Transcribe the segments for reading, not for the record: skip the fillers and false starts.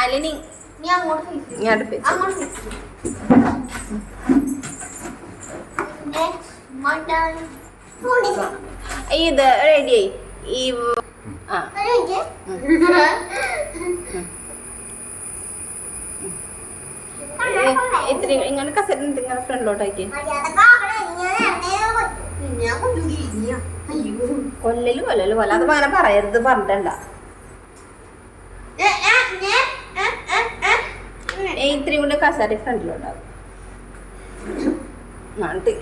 അലിനി ഇങ്ങോട്ട് ഇത് റെഡി ഈ ഇത്തിരി ഇങ്ങനെ കസേര ഇങ്ങനെ ഫ്രണ്ടിലോട്ടാക്കി കൊല്ലല് കൊല്ല അത് അങ്ങനെ പറയരുത് പറഞ്ഞിട്ടണ്ട ഇത്തിരി കൊണ്ട് കസേര ഫ്രണ്ടിലോട്ടാകും നാട്ടി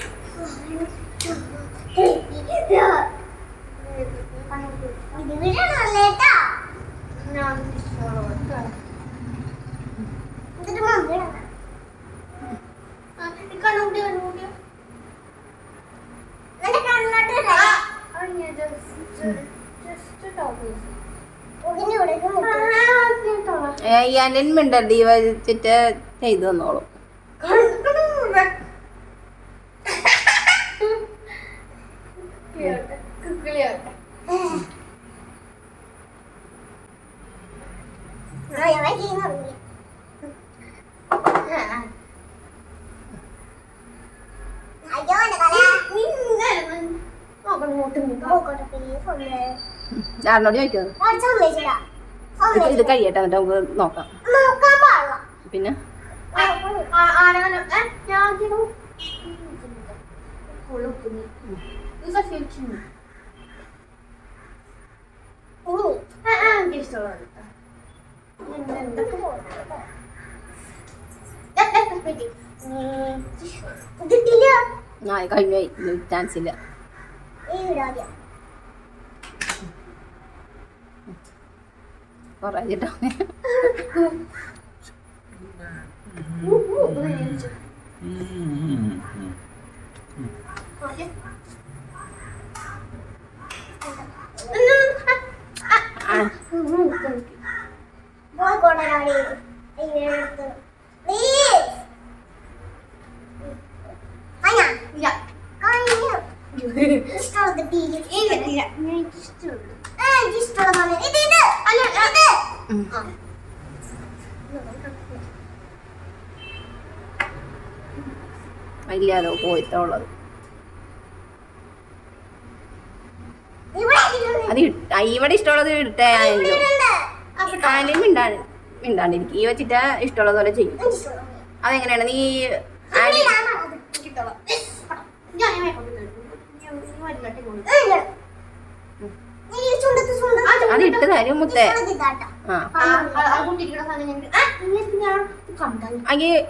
മിണ്ടടി വെച്ചിട്ട് ചെയ്തു തന്നോളും ആരോട് ചോദിച്ചത് ഇത് കഴിയട്ടെ എന്നിട്ട് നമുക്ക് നോക്കാം പിന്നെ കഴിഞ്ഞു ചാൻസ് ഇല്ല കുറച്ചിട്ടോ ഇല്ലാതോ പോയിട്ടുള്ളത് അത് ഇവിടെ ഇഷ്ടമുള്ളത് ഇട്ടേ ആയാലും മിണ്ടാണ്ടിരിക്കും ഈ വെച്ചിട്ട് ഇഷ്ടമുള്ളത് പോലെ ചെയ്യും അതെങ്ങനെയാണ് നീ അത് ഇട്ട് തരും മുത്തേ അയ്യ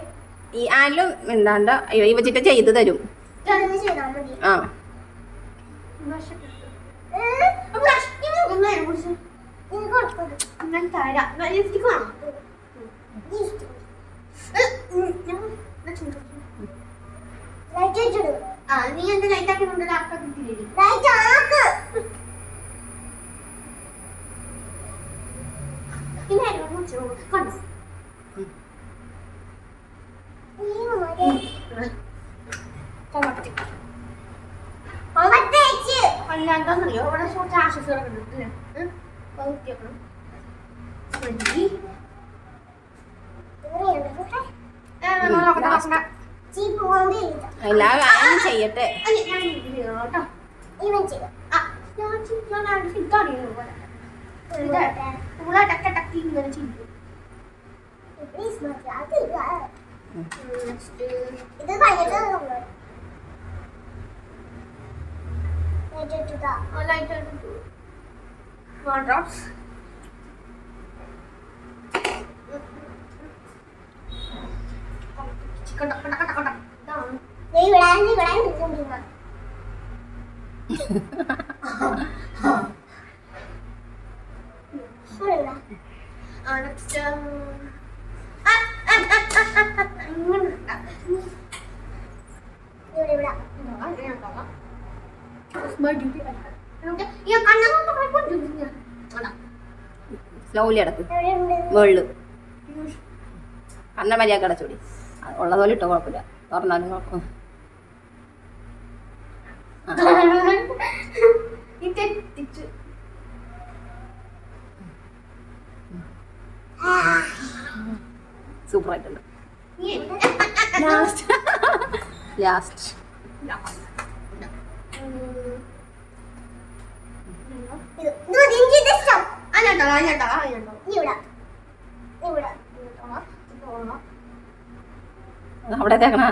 ഈ ആലും മിണ്ടാണ്ട അയ്യോ ഈ വെച്ചിട്ട് ചെയ്ത് തരും ആ നീ എന്റെ ലൈറ്റ് ആക്കി അല്ലാണ്ടോന്നറിയോ ഇവിടെ കുറച്ച് ആശസ്സുകളൊക്കെ ഉണ്ട് ചെയ്യട്ടെ സ്ലോലി അടക്ക് വെള്ളു കണ്ണ മര്യാദ അടച്ചൂടി ഉള്ളതുപോലെ ഇട്ടോ കുഴപ്പമില്ല തുറന്നാലും കുഴപ്പം സൂപ്പർ ആയിട്ടുണ്ട്. ലാസ്റ്റ് ലാസ്റ്റ് അവിടെ തേക്കണ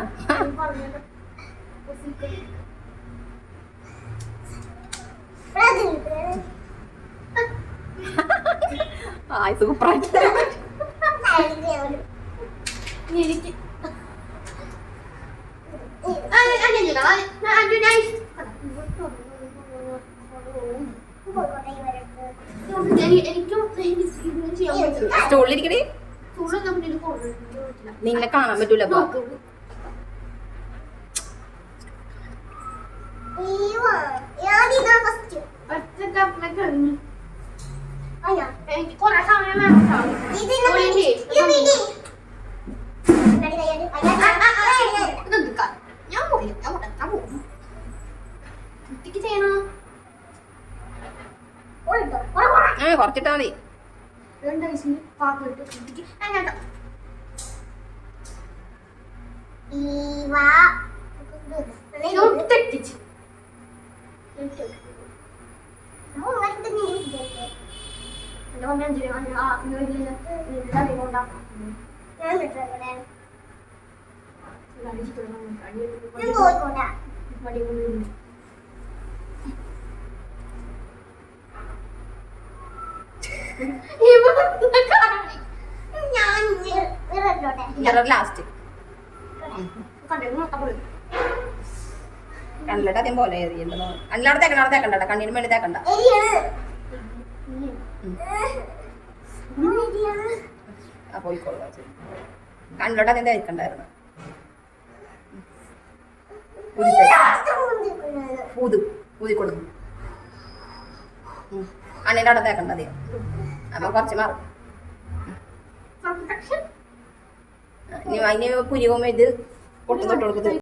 ആ സൂപ്പർ ആയിട്ട് എനിക്ക് സ്റ്റോളിലിരിക്കണേ നിന്നെ കാണാൻ പറ്റൂല അപ്പൊ എനിക്ക് കൊറേ സമയം വേണം. ഞാൻ പോയില്ല, ഞാൻ പോകും. കുട്ടിക്ക് ചെയ്യണോ? കുറച്ചിട്ടാ മതി. 2 വയസ്സിന് പാപ്പിട്ട് കുട്ടിക്ക് അങ്ങോട്ടോ. തെറ്റിച്ച് ലാസ്റ്റ് കണ്ണിലിട്ട് ആദ്യം പോലെ കണ്ണിലവിടെ തേക്കണ്ട, അവിടെ തേക്കണ്ട, കണ്ണിന് വേണ്ടി തേക്കണ്ട. ആ പോയിക്കോളൂ. കണ്ണിലോട്ട് ആദ്യം തേക്കണ്ടായിരുന്നു. ഊതിക്കൊള്ളു. കണ്ണിൻ്റെ അവിടെ തേക്കണ്ട അധികം. അപ്പൊ കുറച്ച് മാറും. ഇനി അതിന് പുരികുമ്പോ ഇത് പൊട്ടു തൊട്ട് കൊടുക്കുന്നത്